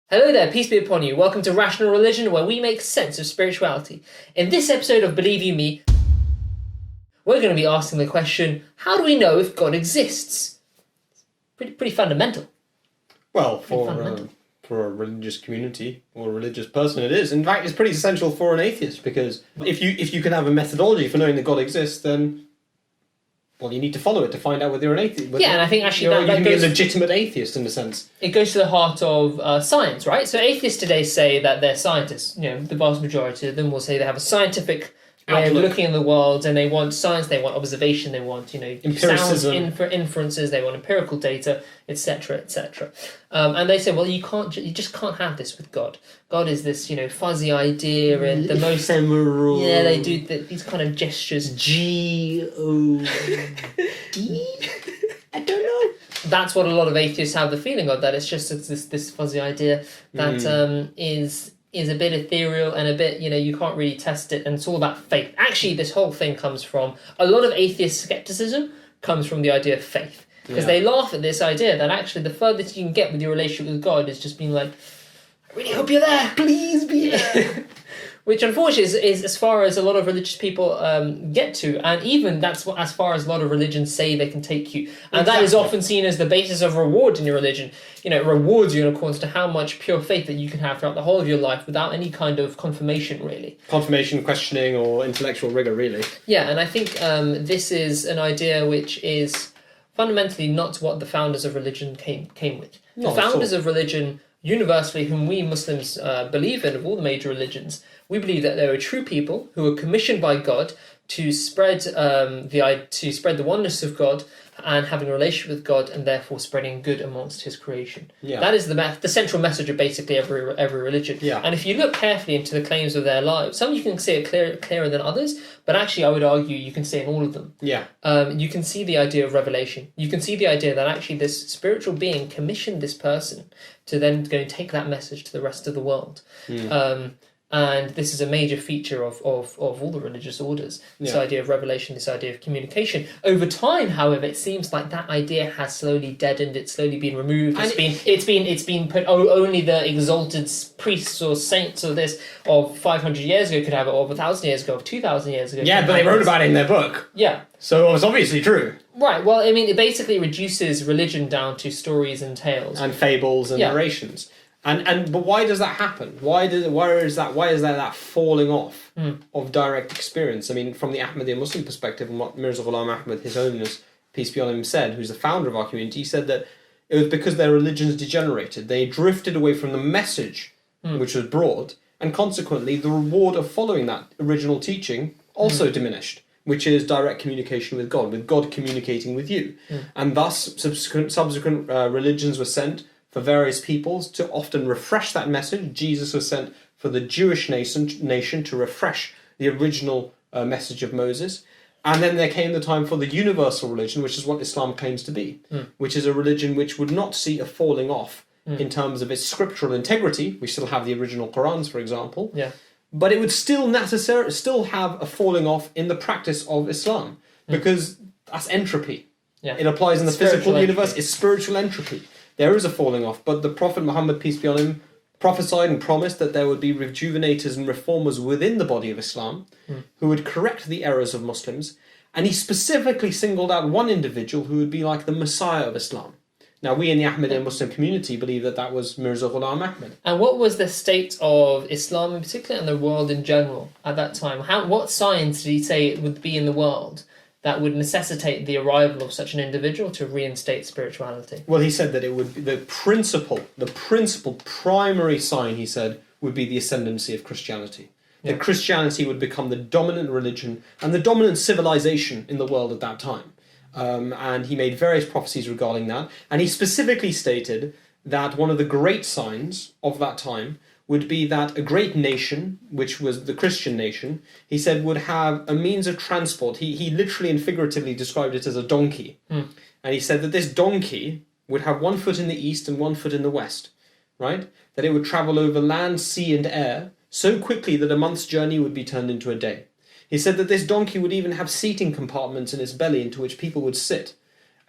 Hello there, peace be upon you. Welcome to Rational Religion, where we make sense of spirituality. In this episode of Believe You Me, we're going to be asking the question, how do we know if God exists? Pretty fundamental. Well, for a religious community or a religious person, it is. In fact, it's pretty essential for an atheist, because if you can have a methodology for knowing that God exists, then you need to follow it to find out whether you're an atheist. Yeah, and I think actually you can be a legitimate atheist in a sense. It goes to the heart of science, right? So atheists today say that they're scientists. The vast majority of them will say they have a scientific way of looking at the world, and they want science, they want observation, they want empiricism, inferences, they want empirical data, etc., etc. And they say, well, you just can't have this with God. God is this fuzzy idea and the most ephemeral. Yeah, they do these kind of gestures. G-O-D. I don't know. That's what a lot of atheists have the feeling of, that it's just this fuzzy idea that is a bit ethereal and a bit, you can't really test it, and it's all about faith. Actually, this whole thing comes from, a lot of atheist skepticism comes from the idea of faith. Because they laugh at this idea that actually the furthest you can get with your relationship with God is just being like, I really hope you're there. Please be there. Which unfortunately is as far as a lot of religious people get to, and even that's as far as a lot of religions say they can take you. And that is often seen as the basis of reward in your religion. It rewards you in accordance to how much pure faith that you can have throughout the whole of your life without any kind of confirmation, really. Confirmation, questioning, or intellectual rigor, really. Yeah, and I think this is an idea which is fundamentally not what the founders of religion came with. The founders of religion, universally, whom we Muslims believe in, of all the major religions, we believe that there are true people who are commissioned by God to spread the oneness of God and having a relationship with God, and therefore spreading good amongst His creation. Yeah. That is the central message of basically every religion. Yeah. And if you look carefully into the claims of their lives, some you can see it clearer than others, but actually I would argue you can see in all of them. Yeah. You can see the idea of revelation. You can see the idea that actually this spiritual being commissioned this person to then go and take that message to the rest of the world. And this is a major feature of all the religious orders. This idea of revelation, this idea of communication. Over time, however, it seems like that idea has slowly deadened. It's slowly been removed. It's been put. Only the exalted priests or saints or this of 500 years ago could have it, or 1,000 years ago, or 2,000 years ago. Yeah, but they wrote about it in their book. Yeah. So it's obviously true. Right. Well, I mean, it basically reduces religion down to stories and tales and fables and narrations. But why does that happen? Why is there that falling off of direct experience? I mean, from the Ahmadi Muslim perspective, and what Mirza Ghulam Ahmad, His Holiness, peace be on him, said, who's the founder of our community, he said that it was because their religions degenerated. They drifted away from the message which was brought, and consequently the reward of following that original teaching also diminished, which is direct communication with God communicating with you. And thus subsequent religions were sent for various peoples to often refresh that message. Jesus was sent for the Jewish nation to refresh the original message of Moses. And then there came the time for the universal religion, which is what Islam claims to be, which is a religion which would not see a falling off in terms of its scriptural integrity. We still have the original Qurans, for example. Yeah. But it would still have a falling off in the practice of Islam, because that's entropy. Yeah. It applies in the physical universe. It's spiritual entropy. There is a falling off, but the Prophet Muhammad, peace be on him, prophesied and promised that there would be rejuvenators and reformers within the body of Islam who would correct the errors of Muslims, and he specifically singled out one individual who would be like the Messiah of Islam. Now, we in the Ahmadi Muslim community believe that was Mirza Ghulam Ahmad. And what was the state of Islam in particular and the world in general at that time? What signs did he say it would be in the world that would necessitate the arrival of such an individual to reinstate spirituality? Well, he said that it would be the principal primary sign, he said, would be the ascendancy of Christianity. Yeah. That Christianity would become the dominant religion and the dominant civilization in the world at that time. And he made various prophecies regarding that. And he specifically stated that one of the great signs of that time would be that a great nation, which was the Christian nation, he said would have a means of transport. He literally and figuratively described it as a donkey. And he said that this donkey would have 1 foot in the east and 1 foot in the west, right? That it would travel over land, sea and air so quickly that a month's journey would be turned into a day. He said that this donkey would even have seating compartments in its belly into which people would sit,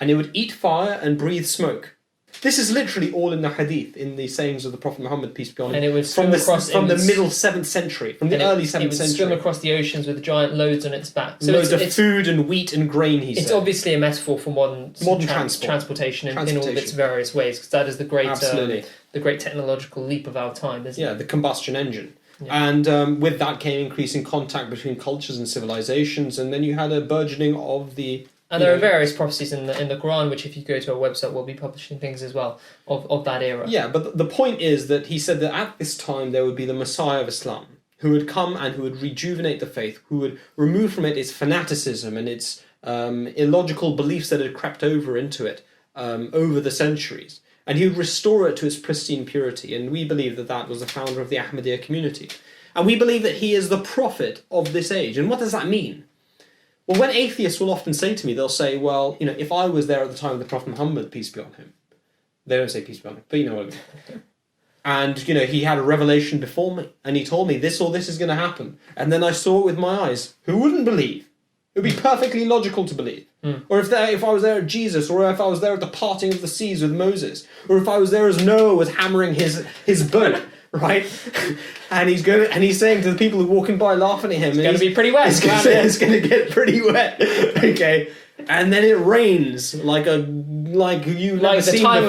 and it would eat fire and breathe smoke. This is literally all in the hadith, in the sayings of the Prophet Muhammad, peace be on him. And it would from the middle 7th century, from the early 7th century. It would swim across the oceans with giant loads on its back. So loads of food and wheat and grain, he said. It's obviously a metaphor for modern transportation in all of its various ways, because that is the great technological leap of our time, isn't it? Yeah, the combustion engine. Yeah. And with that came increasing contact between cultures and civilizations, and then you had a burgeoning of the... And there are various prophecies in the Quran, which if you go to our website, we'll be publishing things as well of that era. Yeah, but the point is that he said that at this time there would be the Messiah of Islam, who would come and who would rejuvenate the faith, who would remove from it its fanaticism and its illogical beliefs that had crept over into it over the centuries. And he would restore it to its pristine purity. And we believe that that was the founder of the Ahmadiyya community. And we believe that he is the prophet of this age. And what does that mean? Well, when atheists will often say to me, they'll say, well, if I was there at the time of the Prophet Muhammad, peace be on him. They don't say peace be on him, but you know what I mean. And, he had a revelation before me, and he told me this or this is going to happen. And then I saw it with my eyes. Who wouldn't believe? It would be perfectly logical to believe. Or if I was there at Jesus, or if I was there at the parting of the seas with Moses, or if I was there as Noah was hammering his boat. Right, and he's saying to the people who are walking by, laughing at him, it's going to be pretty wet. It's going to get pretty wet. Okay, and then it rains like you've never seen before.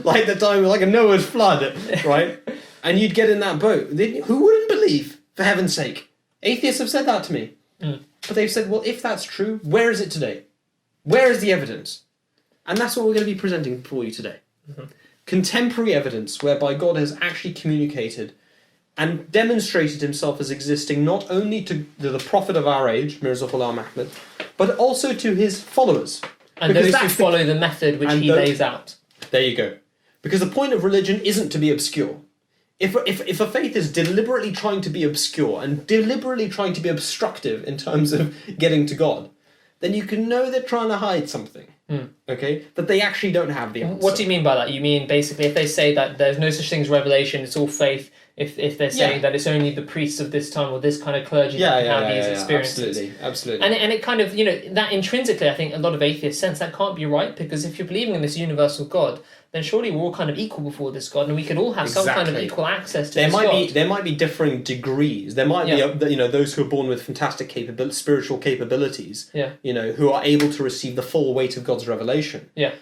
Like the time of Noah, like a Noah's flood, right? And you'd get in that boat. Who wouldn't believe? For heaven's sake, atheists have said that to me, but they've said, well, if that's true, where is it today? Where is the evidence? And that's what we're going to be presenting for you today. Mm-hmm. Contemporary evidence whereby God has actually communicated and demonstrated himself as existing not only to the prophet of our age, Mirza Ghulam Ahmad, but also to his followers. And those who follow the method which he lays out. There you go. Because the point of religion isn't to be obscure. If a faith is deliberately trying to be obscure and deliberately trying to be obstructive in terms of getting to God, then you can know they're trying to hide something. Okay? That they actually don't have the answer. What do you mean by that? You mean basically if they say that there's no such thing as revelation, it's all faith, if they're saying that it's only the priests of this time or this kind of clergy that can have these experiences. Absolutely. And it kind of, that intrinsically I think a lot of atheists sense that can't be right, because if you're believing in this universal God, then surely we're all kind of equal before this God, and we could all have some kind of equal access to this God. There might be differing degrees. There might be, those who are born with fantastic spiritual capabilities, who are able to receive the full weight of God's revelation. Yeah.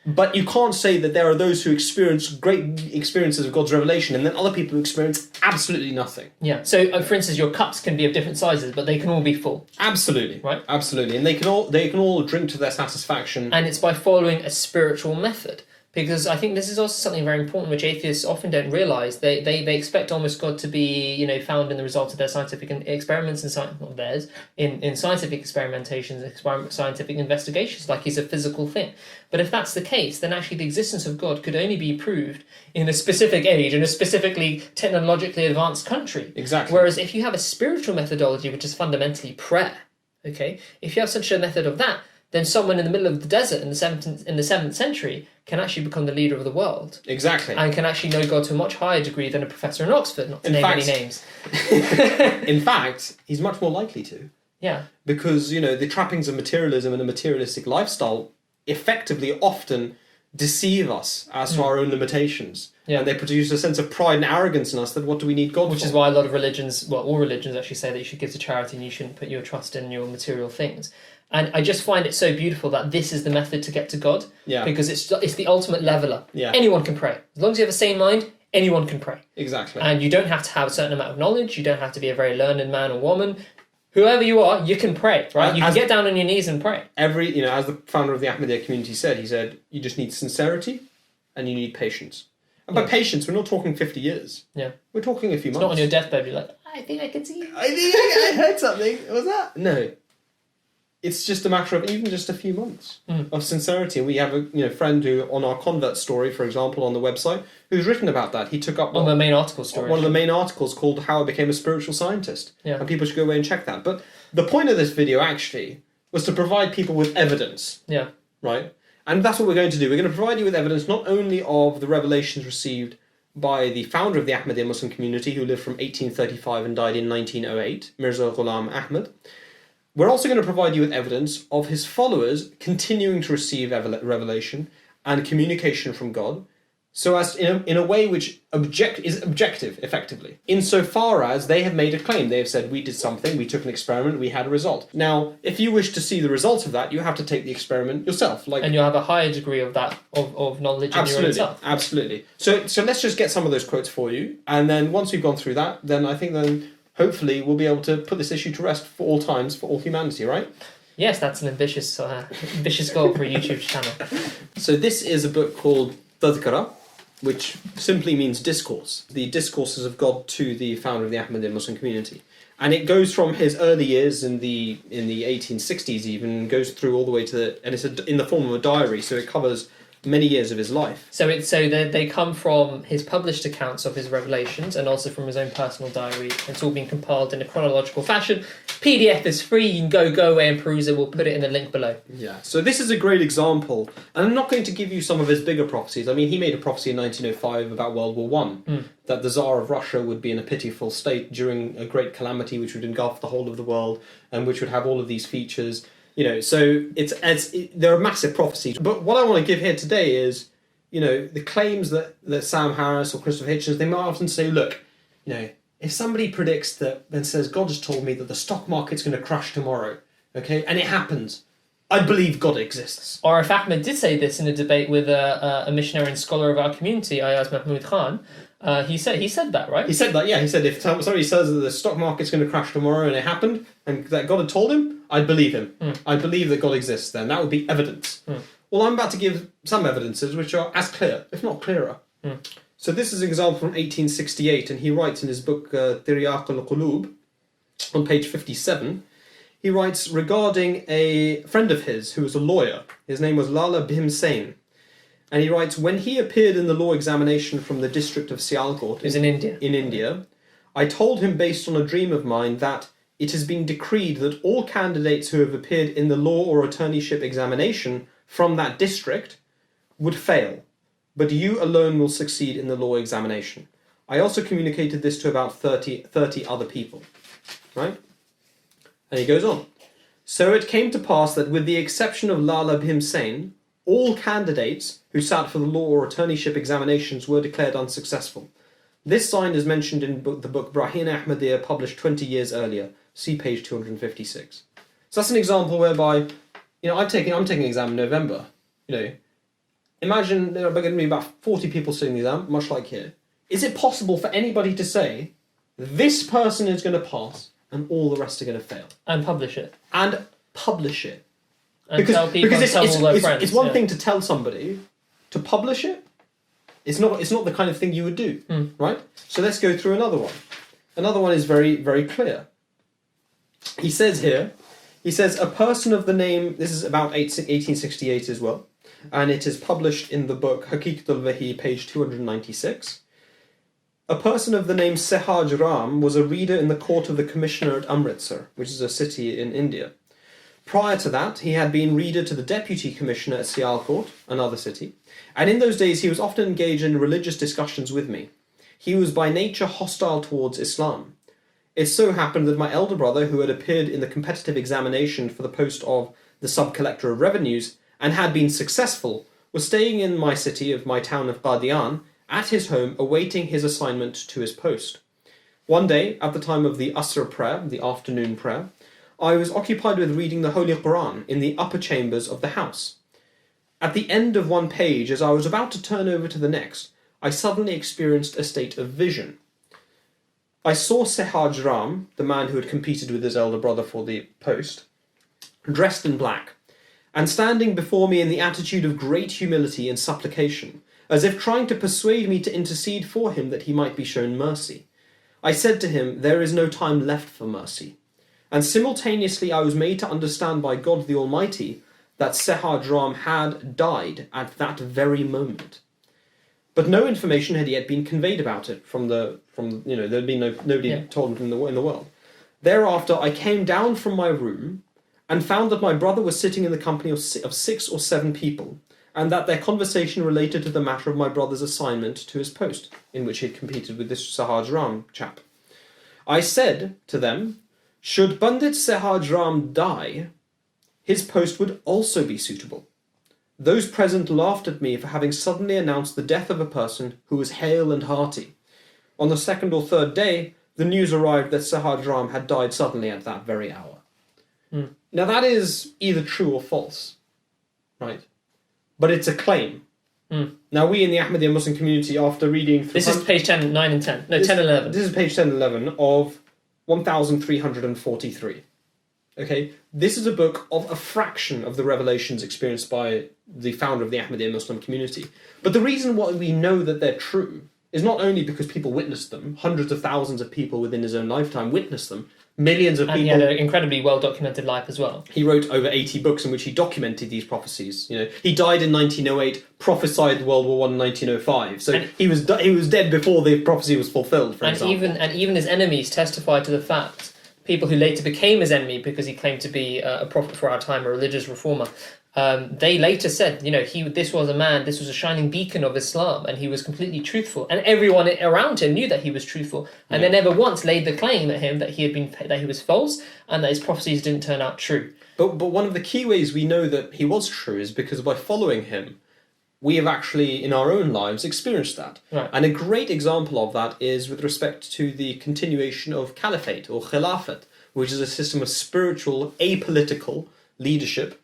But you can't say that there are those who experience great experiences of God's revelation and then other people who experience absolutely nothing. Yeah. So, for instance, your cups can be of different sizes, but they can all be full. Absolutely. Right? Absolutely. And they can all drink to their satisfaction. And it's by following a spiritual method. Because I think this is also something very important which atheists often don't realise. They expect almost God to be, found in the results of their scientific experiments and not theirs, in scientific experimentations, scientific investigations, like he's a physical thing. But if that's the case, then actually the existence of God could only be proved in a specific age, in a specifically technologically advanced country. Exactly. Whereas if you have a spiritual methodology, which is fundamentally prayer, okay, if you have such a method of that, then someone in the middle of the desert in the 7th century can actually become the leader of the world. Exactly. And can actually know God to a much higher degree than a professor in Oxford, not to name any names. In fact, he's much more likely to. Yeah. Because, the trappings of materialism and a materialistic lifestyle effectively often deceive us as to our own limitations. Yeah. And they produce a sense of pride and arrogance in us that what do we need God for? Which is why a lot of religions, all religions actually say that you should give to charity and you shouldn't put your trust in your material things. And I just find it so beautiful that this is the method to get to God. Yeah. Because it's the ultimate leveler. Yeah. Anyone can pray. As long as you have a sane mind, anyone can pray. Exactly. And you don't have to have a certain amount of knowledge. You don't have to be a very learned man or woman. Whoever you are, you can pray, right? You can get down on your knees and pray. As the founder of the Ahmadiyya community said, he said, you just need sincerity and you need patience. And by patience, we're not talking 50 years. Yeah. We're talking a few months. Not on your deathbed, you're like, I think I can see you. I think I heard something. What was that? No. It's just a matter of even just a few months of sincerity. We have a friend who, on our convert story, for example, on the website, who's written about that. He took up one of the main article stories. One of the main articles called "How I Became a Spiritual Scientist." Yeah. And people should go away and check that. But the point of this video actually was to provide people with evidence. Yeah. Right. And that's what we're going to do. We're going to provide you with evidence not only of the revelations received by the founder of the Ahmadi Muslim community, who lived from 1835 and died in 1908, Mirza Ghulam Ahmad. We're also going to provide you with evidence of his followers continuing to receive revelation and communication from God, so as in a way which is objective, effectively, insofar as they have made a claim. They have said, we did something, we took an experiment, we had a result. Now, if you wish to see the result of that, you have to take the experiment yourself. And you'll have a higher degree of that, of knowledge in your own self. Absolutely. So let's just get some of those quotes for you, and then once we've gone through that, then I think then hopefully we'll be able to put this issue to rest for all times, for all humanity, right? Yes, that's an ambitious goal for a YouTube channel. So this is a book called Tadhkara, which simply means discourse, the discourses of God to the founder of the Ahmadi Muslim community. And it goes from his early years in the 1860s even, goes through all the way to and it's in the form of a diary, so it covers many years of his life. So they come from his published accounts of his revelations and also from his own personal diary. It's all been compiled in a chronological fashion. PDF is free. You can go away and peruse it. We'll put it in a link below. Yeah. So this is a great example, and I'm not going to give you some of his bigger prophecies. I mean, he made a prophecy in 1905 about World War One, that the Tsar of Russia would be in a pitiful state during a great calamity which would engulf the whole of the world and which would have all of these features. So there are massive prophecies. But what I want to give here today is, the claims that Sam Harris or Christopher Hitchens, they might often say, look, if somebody predicts that and says, God has told me that the stock market's going to crash tomorrow, okay, and it happens, I believe God exists. Or if Ahmed did say this in a debate with a missionary and scholar of our community, Ayaz Mahmoud Khan, he said that, right? He said that, yeah. He said if somebody says that the stock market's going to crash tomorrow and it happened, and that God had told him, I'd believe him. I believe that God exists then. That would be evidence. Well, I'm about to give some evidences which are as clear, if not clearer. So this is an example from 1868, and he writes in his book Tiryaq al-Qulub, on page 57, he writes regarding a friend of his who was a lawyer. His name was Lala Bhimsen. And he writes, when he appeared in the law examination from the district of Sialkot in India, I told him based on a dream of mine that it has been decreed that all candidates who have appeared in the law or attorneyship examination from that district would fail, but you alone will succeed in the law examination. I also communicated this to about 30 other people, right? And he goes on. So it came to pass that with the exception of Lala Bhimsen, all candidates who sat for the law or attorneyship examinations were declared unsuccessful. This sign is mentioned in the book Brahin Ahmadiyya, published 20 years earlier. See page 256. So that's an example whereby, I'm taking an exam in November. Imagine there are going to be about 40 people sitting the exam, much like here. Is it possible for anybody to say, this person is going to pass and all the rest are going to fail? And publish it. And tell people and tell all their friends. It's one thing to tell somebody, to publish it, it's not the kind of thing you would do, right? So let's go through another one. Another one is very, very clear. He says here, a person of the name, this is about 1868 as well, and it is published in the book Haqiqat al-Wahi, page 296. A person of the name Sehaj Ram was a reader in the court of the commissioner at Amritsar, which is a city in India. Prior to that, he had been reader to the deputy commissioner at Sialkot, another city, and in those days he was often engaged in religious discussions with me. He was by nature hostile towards Islam. It so happened that my elder brother, who had appeared in the competitive examination for the post of the sub-collector of revenues and had been successful, was staying in my city of my town of Qadian at his home awaiting his assignment to his post. One day, at the time of the Asr prayer, the afternoon prayer, I was occupied with reading the Holy Quran in the upper chambers of the house. At the end of one page, as I was about to turn over to the next, I suddenly experienced a state of vision. I saw Sehaj Ram, the man who had competed with his elder brother for the post, dressed in black, and standing before me in the attitude of great humility and supplication, as if trying to persuade me to intercede for him that he might be shown mercy. I said to him, there is no time left for mercy. And simultaneously I was made to understand by God the Almighty that Sehaj Ram had died at that very moment. But no information had yet been conveyed about it there had been nobody told him in the world. Thereafter I came down from my room and found that my brother was sitting in the company of 6 or 7 people, and that their conversation related to the matter of my brother's assignment to his post, in which he had competed with this Sehaj Ram chap. I said to them, should Pandit Sehaj Ram die, his post would also be suitable. Those present laughed at me for having suddenly announced the death of a person who was hale and hearty. On the second or third day, the news arrived that Sahaj Ram had died suddenly at that very hour. Now that is either true or false, right? But it's a claim. Now we in the Ahmadiyya Muslim community, after reading... This is page 10, 9 and 10. No, 10 and 11. This is page 10 and 11 of 1343. Okay? This is a book of a fraction of the revelations experienced by the founder of the Ahmadiyya Muslim community. But the reason why we know that they're true is not only because people witnessed them, hundreds of thousands of people within his own lifetime witnessed them, millions of people... And he had an incredibly well-documented life as well. He wrote over 80 books in which he documented these prophecies. You know, he died in 1908, prophesied World War I in 1905. So he was dead before the prophecy was fulfilled, for example. And even his enemies testified to the fact, people who later became his enemy because he claimed to be a prophet for our time, a religious reformer, they later said, this was a shining beacon of Islam, and he was completely truthful, and everyone around him knew that he was truthful, and they never once laid the claim at him that he was false and that his prophecies didn't turn out true. But one of the key ways we know that he was true is because by following him, we have actually in our own lives experienced that. Right. And a great example of that is with respect to the continuation of Caliphate or Khilafat, which is a system of spiritual, apolitical leadership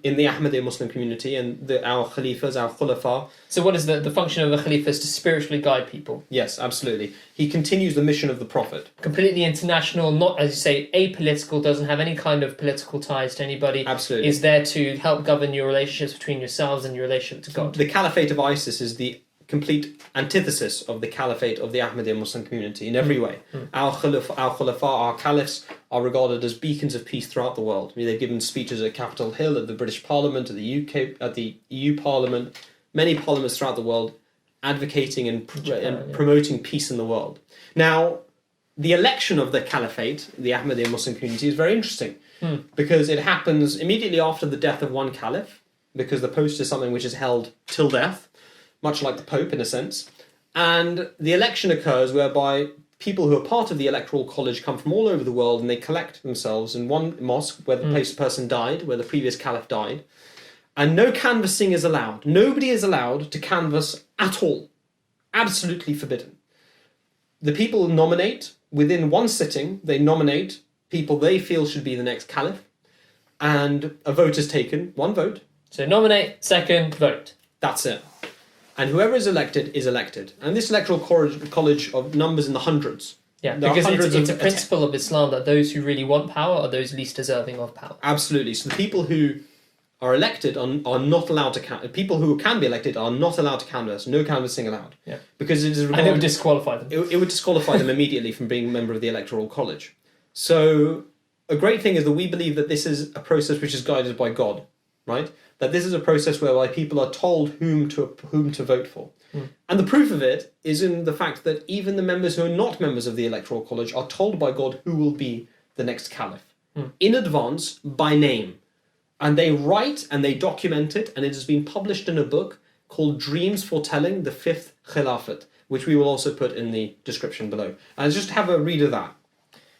in the Ahmadiyya Muslim community, and our Khalifas, our Khulafa. So what is the function of a Khalifa? Is to spiritually guide people. Yes, absolutely. He continues the mission of the Prophet. Completely international, not, as you say, apolitical, doesn't have any kind of political ties to anybody. Absolutely. Is there to help govern your relationships between yourselves and your relationship to God. The Caliphate of ISIS is the complete antithesis of the Caliphate of the Ahmadiyya Muslim community in every way. Our Khulafa, our Caliphs are regarded as beacons of peace throughout the world. I mean, they've given speeches at Capitol Hill, at the British Parliament, at the UK, at the EU Parliament, many parliaments throughout the world, advocating and promoting peace in the world. Now, the election of the Caliphate, the Ahmadiyya Muslim community, is very interesting because it happens immediately after the death of one Caliph, because the post is something which is held till death, much like the Pope in a sense. And the election occurs whereby people who are part of the Electoral College come from all over the world and they collect themselves in one mosque where the person died, where the previous Caliph died. And no canvassing is allowed. Nobody is allowed to canvass at all. Absolutely forbidden. The people nominate, within one sitting, they nominate people they feel should be the next Caliph. And a vote is taken, one vote. So nominate, second, vote. That's it. And whoever is elected is elected. And this electoral college of numbers in the hundreds. Yeah, because it's a principle of Islam that those who really want power are those least deserving of power. Absolutely. So the people who are elected are not allowed to canvass. People who can be elected are not allowed to canvass. No canvassing allowed. Yeah. Because it is and it would disqualify them. It would disqualify them immediately from being a member of the electoral college. So a great thing is that we believe that this is a process which is guided by God, right? That this is a process whereby people are told whom to vote for. And the proof of it is in the fact that even the members who are not members of the Electoral College are told by God who will be the next Caliph in advance by name. And they write and they document it, and it has been published in a book called Dreams Foretelling the Fifth Khilafat, which we will also put in the description below. And just have a read of that.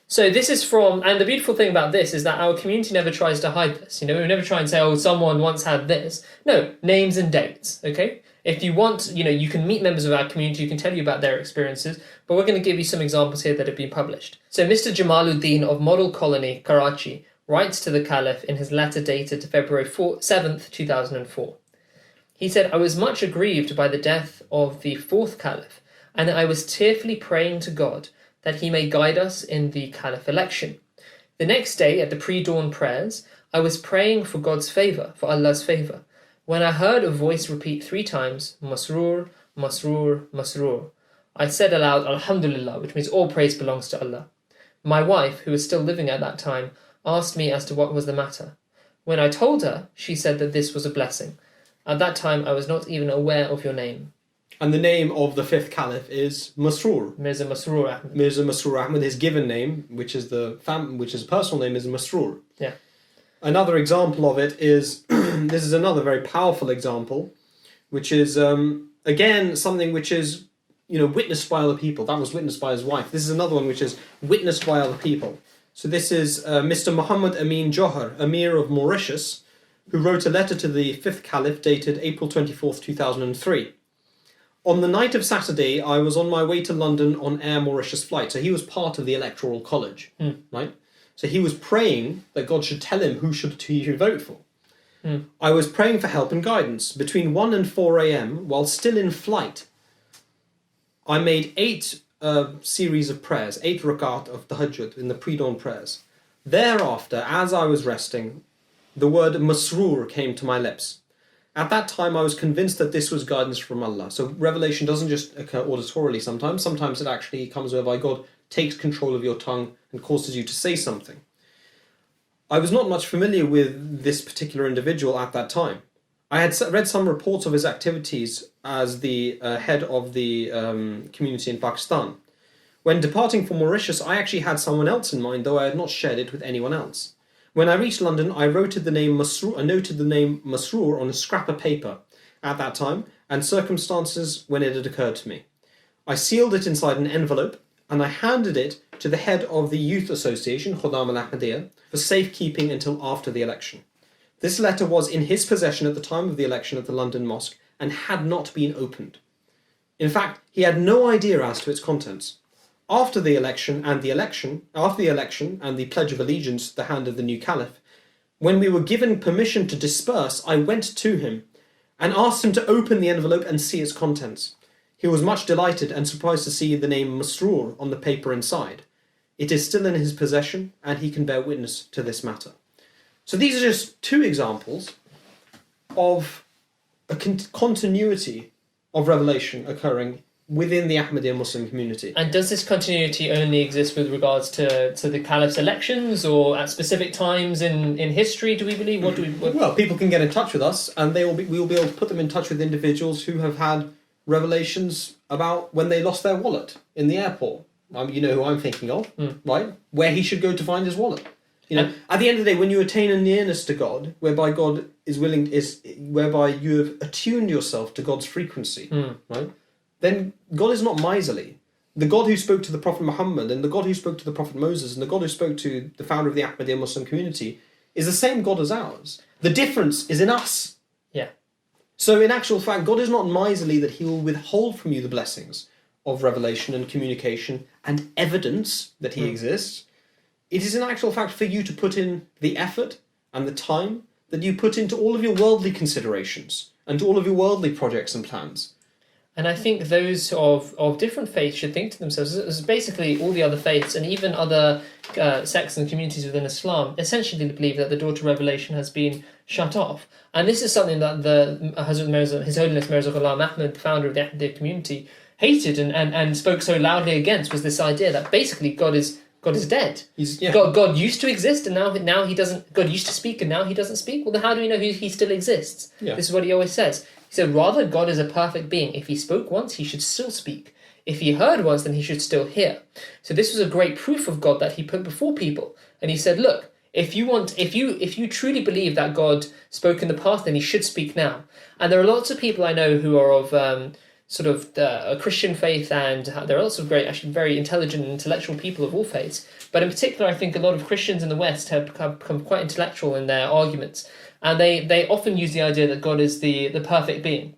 So this is from, and the beautiful thing about this is that our community never tries to hide this. We never try and say, oh, someone once had this. No, names and dates, okay? If you want, you can meet members of our community, you can tell you about their experiences, but we're going to give you some examples here that have been published. So Mr. Jamaluddin of Model Colony, Karachi, writes to the Caliph in his letter dated February 7th, 2004. He said, I was much aggrieved by the death of the fourth Caliph, and I was tearfully praying to God that he may guide us in the Caliph election. The next day, at the pre-dawn prayers, I was praying for God's favour, for Allah's favour, when I heard a voice repeat 3 times, Masroor, Masroor, Masroor. I said aloud, Alhamdulillah, which means all praise belongs to Allah. My wife, who was still living at that time, asked me as to what was the matter. When I told her, she said that this was a blessing. At that time, I was not even aware of your name. And the name of the fifth caliph is Masroor. Mirza Masroor Ahmad. Mirza Masroor Ahmad. His given name, which is his personal name, is Masroor. Yeah. Another example of it is this is another very powerful example, which is again something which is witnessed by other people. That was witnessed by his wife. This is another one which is witnessed by other people. So this is Mr. Muhammad Amin Johar, Emir of Mauritius, who wrote a letter to the 5th Caliph dated April 24th, 2003. On the night of Saturday, I was on my way to London on Air Mauritius flight. So he was part of the Electoral College, right? So he was praying that God should tell him who he should vote for. I was praying for help and guidance. Between 1 and 4 a.m., while still in flight, I made 8 series of prayers, 8 rakat of tahajjud in the pre-dawn prayers. Thereafter, as I was resting, the word masroor came to my lips. At that time, I was convinced that this was guidance from Allah. So revelation doesn't just occur auditorily sometimes. Sometimes it actually comes whereby God takes control of your tongue and causes you to say something. I was not much familiar with this particular individual at that time. I had read some reports of his activities as the head of the community in Pakistan. When departing for Mauritius, I actually had someone else in mind, though I had not shared it with anyone else. When I reached London, I noted the name Masroor on a scrap of paper at that time, and circumstances when it had occurred to me. I sealed it inside an envelope, and I handed it to the head of the youth association, Khuddam al-Ahmadiyya, for safekeeping until after the election. This letter was in his possession at the time of the election at the London Mosque, and had not been opened. In fact, he had no idea as to its contents. After the election and the Pledge of Allegiance, the hand of the new Caliph, when we were given permission to disperse, I went to him and asked him to open the envelope and see its contents. He was much delighted and surprised to see the name Masroor on the paper inside. It is still in his possession, and he can bear witness to this matter. So these are just 2 examples of a continuity of revelation occurring within the Ahmadiyya Muslim community. And does this continuity only exist with regards to the Caliph's elections, or at specific times in history, do we believe? Well, people can get in touch with us, and we will be able to put them in touch with individuals who have had revelations about when they lost their wallet in the airport. You know who I'm thinking of, right? Where he should go to find his wallet. At the end of the day, when you attain a nearness to God, whereby God whereby you have attuned yourself to God's frequency, right? Then God is not miserly. The God who spoke to the Prophet Muhammad, and the God who spoke to the Prophet Moses, and the God who spoke to the founder of the Ahmadiyya Muslim community is the same God as ours. The difference is in us. Yeah. So in actual fact, God is not miserly that he will withhold from you the blessings of revelation and communication and evidence that he exists. It is in actual fact for you to put in the effort and the time that you put into all of your worldly considerations and to all of your worldly projects and plans. And I think those of different faiths should think to themselves, as basically all the other faiths and even other sects and communities within Islam essentially believe that the door to revelation has been shut off. And this is something that His Holiness Mirza Ghulam Ahmad, the founder of the Ahmadiyya community, hated and spoke so loudly against, was this idea that basically God is dead. God used to exist and now he doesn't. God used to speak and now he doesn't speak. Well, then how do we know he still exists? Yeah. This is what he always says. He said, rather, God is a perfect being. If he spoke once, he should still speak. If he heard once, then he should still hear. So this was a great proof of God that he put before people. And he said, look, if you truly believe that God spoke in the past, then he should speak now. And there are lots of people I know who are of a Christian faith, and there are lots of great, actually very intelligent and intellectual people of all faiths. But in particular, I think a lot of Christians in the West have become quite intellectual in their arguments. And they often use the idea that God is the perfect being.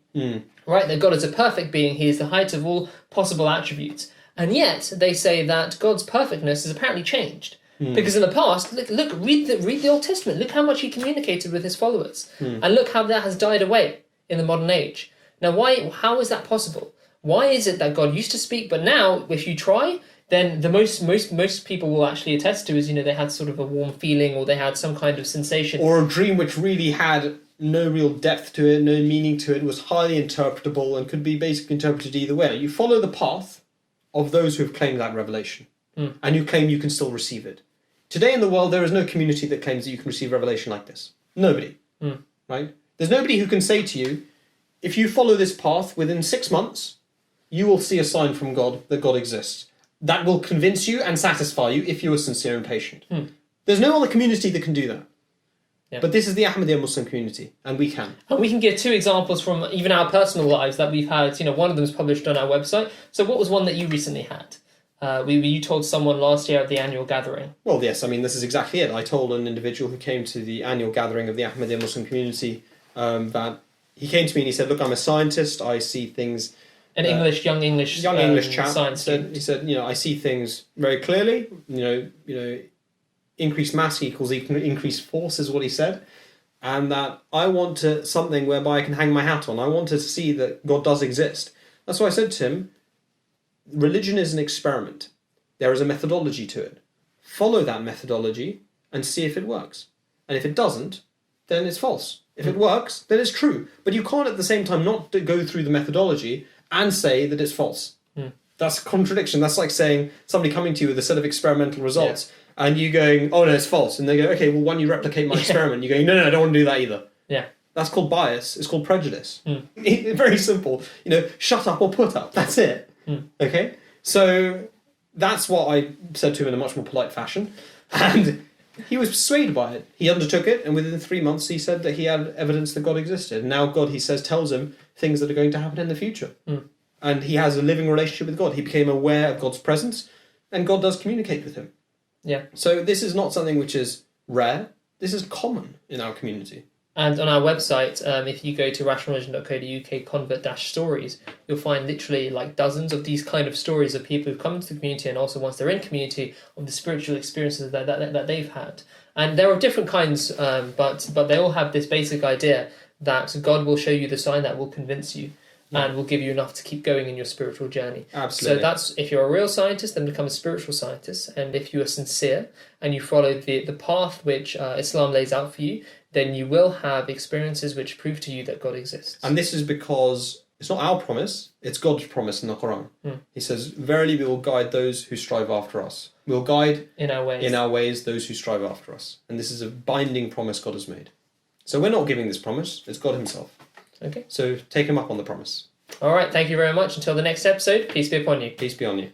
Right? That God is a perfect being. He is the height of all possible attributes. And yet, they say that God's perfectness is apparently changed. Because in the past, look, read the Old Testament. Look how much he communicated with his followers. And look how that has died away in the modern age. Now, how is that possible? Why is it that God used to speak, but now, if you try, then the most people will actually attest to is, they had sort of a warm feeling, or they had some kind of sensation. Or a dream which really had no real depth to it, no meaning to it, was highly interpretable and could be basically interpreted either way. You follow the path of those who have claimed that revelation, and you claim you can still receive it. Today in the world, there is no community that claims that you can receive revelation like this. Nobody. Right? There's nobody who can say to you, if you follow this path, within 6 months, you will see a sign from God that God exists. That will convince you and satisfy you if you are sincere and patient. There's no other community that can do that. Yeah. But this is the Ahmadiyya Muslim community, and we can. And we can give 2 examples from even our personal lives that we've had. One of them is published on our website. So what was one that you recently had? You told someone last year at the annual gathering. Well, yes, I mean, this is exactly it. I told an individual who came to the annual gathering of the Ahmadiyya Muslim community that he came to me and he said, look, I'm a scientist, I see things... Young English chap. Science student. He said, I see things very clearly, increased mass equals increased force is what he said. And that I want something whereby I can hang my hat on. I want to see that God does exist. That's why I said to him, religion is an experiment. There is a methodology to it. Follow that methodology and see if it works. And if it doesn't, then it's false. If it works, then it's true. But you can't at the same time not go through the methodology and say that it's false. That's a contradiction. That's like saying somebody coming to you with a set of experimental results and you going, oh no, it's false. And they go, okay, well, why don't you replicate my experiment? You go, no, I don't want to do that either. Yeah. That's called bias. It's called prejudice. Very simple. Shut up or put up. That's it. Okay? So that's what I said to him in a much more polite fashion. And he was persuaded by it. He undertook it, and within 3 months he said that he had evidence that God existed. And now God, he says, tells him things that are going to happen in the future. And he has a living relationship with God. He became aware of God's presence, and God does communicate with him. Yeah. So this is not something which is rare. This is common in our community. And on our website, if you go to rationalreligion.co.uk convert-stories, you'll find literally like dozens of these kind of stories of people who've come into the community and also once they're in community of the spiritual experiences that they've had. And there are different kinds, but they all have this basic idea that God will show you the sign that will convince you. And will give you enough to keep going in your spiritual journey. Absolutely. So that's, if you're a real scientist, then become a spiritual scientist. And if you are sincere and you follow the path which Islam lays out for you, then you will have experiences which prove to you that God exists. And this is because it's not our promise, it's God's promise in the Quran. He says, verily we will guide those who strive after us. We'll guide in our ways those who strive after us. And this is a binding promise God has made. So we're not giving this promise, it's God himself. Okay. So take him up on the promise. All right. Thank you very much. Until the next episode, peace be upon you. Peace be on you.